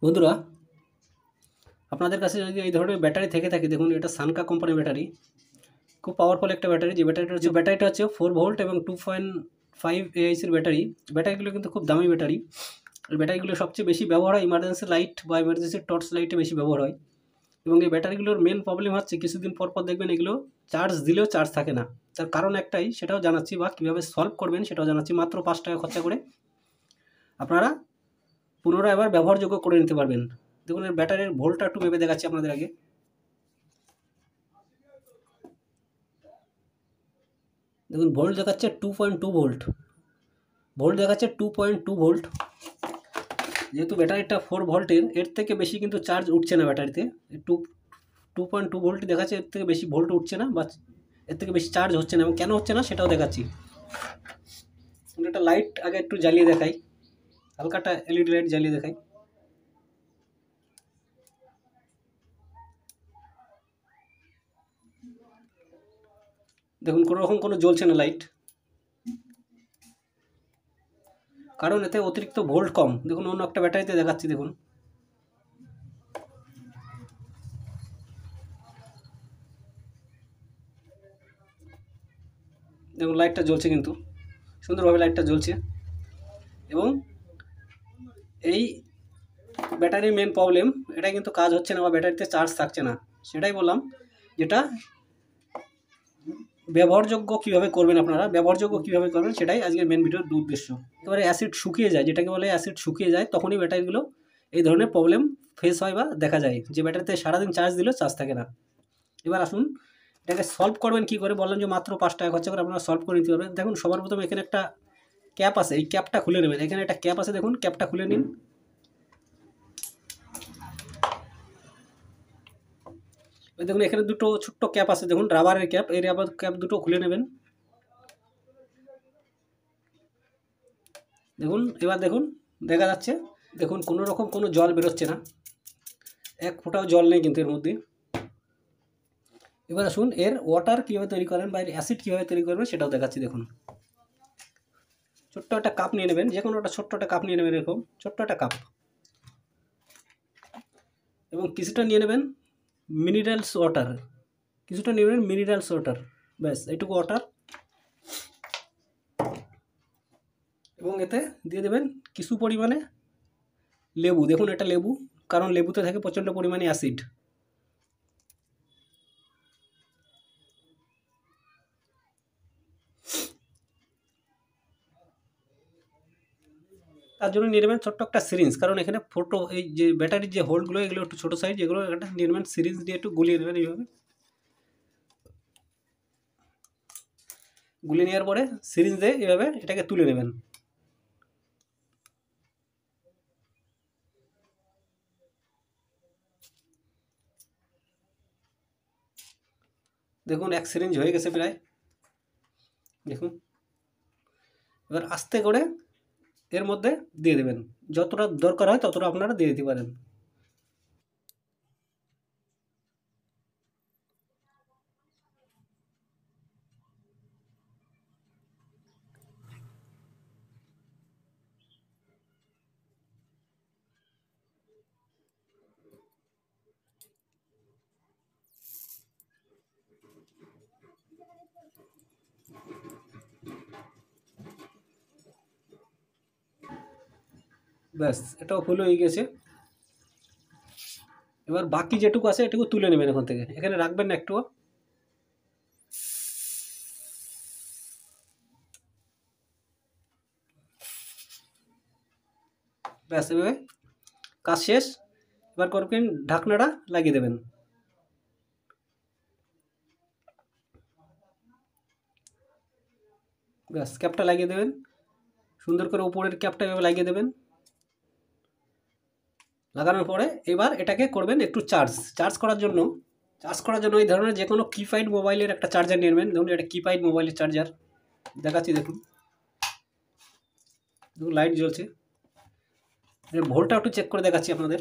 বন্ধুরা, আপনাদের কাছে যদি এই ধরনের ব্যাটারি থেকে থাকে, দেখুন এটা সানকা কোম্পানির ব্যাটারি, খুব পাওয়ারফুল একটা ব্যাটারি। যে ব্যাটারিটা হচ্ছে 4 ভোল্ট এবং 2.5 AICর ব্যাটারি। ব্যাটারিগুলো কিন্তু খুব দামি ব্যাটারি। এই ব্যাটারিগুলো সবচেয়ে বেশি ব্যবহার হয় ইমার্জেন্সি লাইট বা ইমার্জেন্সি টর্চ লাইটে বেশি ব্যবহার হয়। এবং এই ব্যাটারিগুলোর মেন প্রবলেম হচ্ছে কিছুদিন পর পর দেখবেন এগুলো চার্জ দিলেও চার্জ থাকে না। তার কারণ একটাই, সেটাও জানাচ্ছি, বা কীভাবে সলভ করবেন সেটাও জানাচ্ছি। মাত্র 5 টাকা খরচা করে আপনারা পুনরায় আবার ব্যবহারযোগ্য করে নিতে পারবেন। দেখুন এর ব্যাটারির ভোল্টটা একটু মেপে দেখাচ্ছি আপনাদের আগে। দেখুন ভোল্ট দেখাচ্ছে 2.2 ভোল্ট। ভোল্ট দেখাচ্ছে 2.2 ভোল্ট। যেহেতু ব্যাটারিটা 4 ভোল্টের, এর থেকে বেশি কিন্তু চার্জ উঠছে না ব্যাটারিতে। 2.2 ভোল্ট দেখাচ্ছে, এর থেকে বেশি ভোল্ট উঠছে না বা এর থেকে বেশি চার্জ হচ্ছে না। এবং কেন হচ্ছে না সেটাও দেখাচ্ছি। একটা লাইট আগে একটু জ্বালিয়ে দেখাই, হালকাটা এলইডি লাইট জ্বালিয়ে দেখাই। দেখুন কোনো রকম কোনো জ্বলছে না লাইট, কারণ এতে অতিরিক্ত ভোল্ট কম। দেখুন অন্য একটা ব্যাটারিতে দেখাচ্ছি, দেখুন দেখুন লাইটটা জ্বলছে, কিন্তু সুন্দরভাবে লাইটটা জ্বলছে। এবং এই ব্যাটারির মেন প্রবলেম এটা, কিন্তু কাজ হচ্ছে না বা ব্যাটারিতে চার্জ থাকছে না। সেটাই বললাম, যেটা ব্যবহারযোগ্য কীভাবে করবেন, আপনারা ব্যবহারযোগ্য কীভাবে করবেন সেটাই আজকের মেন ভিডিওর উদ্দেশ্য। এবারে অ্যাসিড শুকিয়ে যায়, যেটাকে বলে অ্যাসিড শুকিয়ে যায়, তখনই ব্যাটারিগুলো এই ধরনের প্রবলেম ফেস হয় বা দেখা যায়, যে ব্যাটারিতে সারাদিন চার্জ দিলেও চার্জ থাকে না। এবার আসুন এটাকে সলভ করবেন কী করে। বললাম যে মাত্র 5 টাকা খরচা করে আপনারা সলভ করে নিতে পারবেন। দেখুন সবার প্রথমে এখানে একটা ক্যাপ আছে, এই ক্যাপটা খুলে নেবেন। এখানে একটা ক্যাপ আছে, দেখুন ক্যাপটা খুলে নিন। দেখুন এখানে দুটো ছোট্ট ক্যাপ আছে, দেখুন রাবারের ক্যাপ। এই রাবার ক্যাপ দুটো খুলে নেবেন। দেখুন এবার দেখুন দেখা যাচ্ছে, দেখুন কোনো রকম কোনো জল বেরোচ্ছে না, এক ফোঁটাও জল নেই কিন্তু এর মধ্যে। এবার আসুন এর ওয়াটার কীভাবে তৈরি করেন বা এর অ্যাসিড কীভাবে তৈরি করবেন সেটাও দেখাচ্ছি। দেখুন ছোট্ট একটা কাপ নিয়ে নেবেন, যে কোনো একটা ছোট্ট একটা কাপ নিয়ে নেবেন, এরকম ছোট্ট একটা কাপ। এবং কিছুটা নিয়ে নেবেন মিনারেলস ওয়াটার, কিছুটা নেবেন মিনারেলস ওয়াটার, ব্যাস এইটুকু ওয়াটার। এবং এতে দিয়ে দেবেন কিছু পরিমাণে লেবু। দেখুন এটা লেবু, কারণ লেবুতে থাকে প্রচণ্ড পরিমাণে অ্যাসিড। তার জন্য নিয়ে নেবেন ছোট্ট একটা সিরিঞ্জ, কারণ এখানে ফোটো এই যে ব্যাটারির যে হোলগুলো এগুলো একটু ছোটো সাইজ, এগুলো একটা নিয়ে নেবেন সিরিঞ্জ দিয়ে একটু গুলিয়ে নেবেন। এইভাবে গুলিয়ে নেওয়ার পরে সিরিঞ্জ দিয়ে এইভাবে এটাকে তুলে নেবেন। দেখুন এক সিরিঞ্জ হয়ে গেছে প্রায়। দেখুন এবার আস্তে করে এর মধ্যে দিয়ে দেবেন, যতটা দরকার হয় ততটা আপনারা দিয়ে দিতে পারেন। ব্যাস এটাও ফুল হয়ে গেছে। এবার বাকি যেটুকু আছে এটুকু তুলে নেবেন এখান থেকে, এখানে রাখবেন না একটুও। ব্যাস এভাবে কাজ শেষ। এবার করবেন ঢাকনাটা লাগিয়ে দেবেন। ব্যাস ক্যাপটা লাগিয়ে দেবেন, সুন্দর করে উপরের ক্যাপটা এভাবে লাগিয়ে দেবেন। লাগানোর পরে এবার এটাকে করবেন একটু চার্জ করার জন্য এই ধরনের যে কোনো কিপ্যাড মোবাইলের একটা চার্জার নিয়ে নেবেন। ধরুন এটা কিপ্যাড মোবাইলের চার্জার দেখাচ্ছি। দেখুন লাইট জ্বলছে, ভোল্টটা একটু চেক করে দেখাচ্ছি আপনাদের।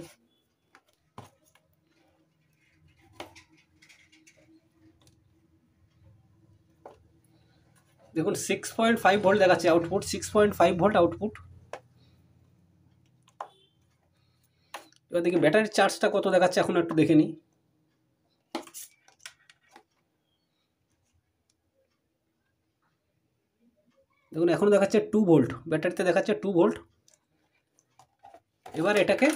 দেখুন 6.5 ভোল্ট দেখাচ্ছে আউটপুট, 6.5 ভোল্ট আউটপুট। এবার দেখি ব্যাটারির চার্জটা কত দেখাচ্ছে, এখন একটু দেখে নিই। দেখুন এখন দেখাচ্ছে 2 ভোল্ট, ব্যাটারিতে দেখাচ্ছে 2 ভোল্ট। এবার এটাকে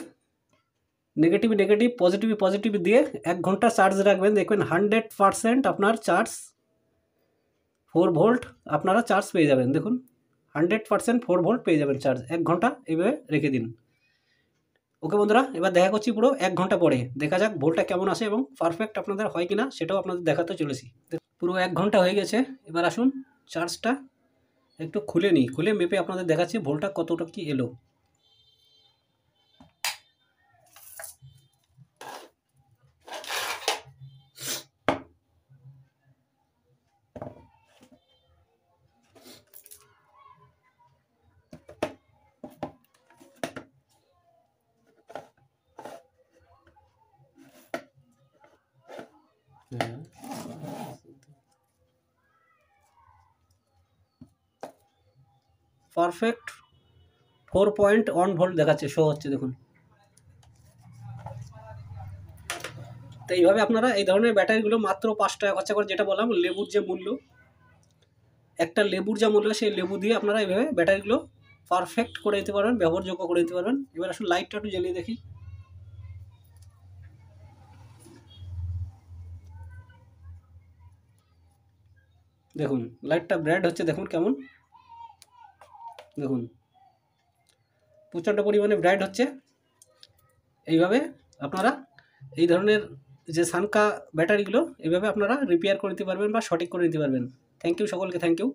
নেগেটিভ নেগেটিভ পজিটিভ পজিটিভ দিয়ে 1 ঘন্টা চার্জ রাখবেন, দেখবেন 100% আপনার চার্জ 4 ভোল্ট আপনারা চার্জ পেয়ে যাবেন। দেখুন 100% 4 ভোল্ট পেয়ে যাবেন চার্জ, 1 ঘন্টা এইভাবে রেখে দিন। ওকে বন্ধুরা, এবার দেখা করছি পুরো 1 ঘন্টা পরে, দেখা যাক ভোল্টটা কেমন আসে এবং পারফেক্ট আপনাদের হয় কিনা সেটাও আপনাদের দেখাতে চলেছি। পুরো 1 ঘন্টা হয়ে গেছে, এবার আসুন চার্জটা একটু খুলে নিই, খুলে মেপে আপনাদের দেখাচ্ছি ভোল্টটা কতটা কি এলো। পারফেক্ট 4.1 ভোল্ট দেখাচ্ছে, শো হচ্ছে দেখুন। তো এইভাবে আপনারা এই ধরনের ব্যাটারিগুলো মাত্র 5 টাকা খরচা করে, যেটা বললাম লেবুর যে মূল্য, একটা লেবুর যা মূল্য সেই লেবু দিয়ে আপনারা এইভাবে ব্যাটারিগুলো পারফেক্ট করে দিতে পারবেন, ব্যবহারযোগ্য করে দিতে পারবেন। এবার আসুন লাইটটা একটু জ্বালিয়ে দেখি। দেখুন লাইটটা ব্রাইট হচ্ছে, দেখুন কেমন, দেখুন প্রচণ্ড পরিমাণে ব্রাইট হচ্ছে। এইভাবে আপনারা এই ধরনের যে সানকা ব্যাটারিগুলো এইভাবে আপনারা রিপেয়ার করে নিতে পারবেন বা সঠিক করে নিতে পারবেন। থ্যাংক ইউ সকলকে, থ্যাংক ইউ।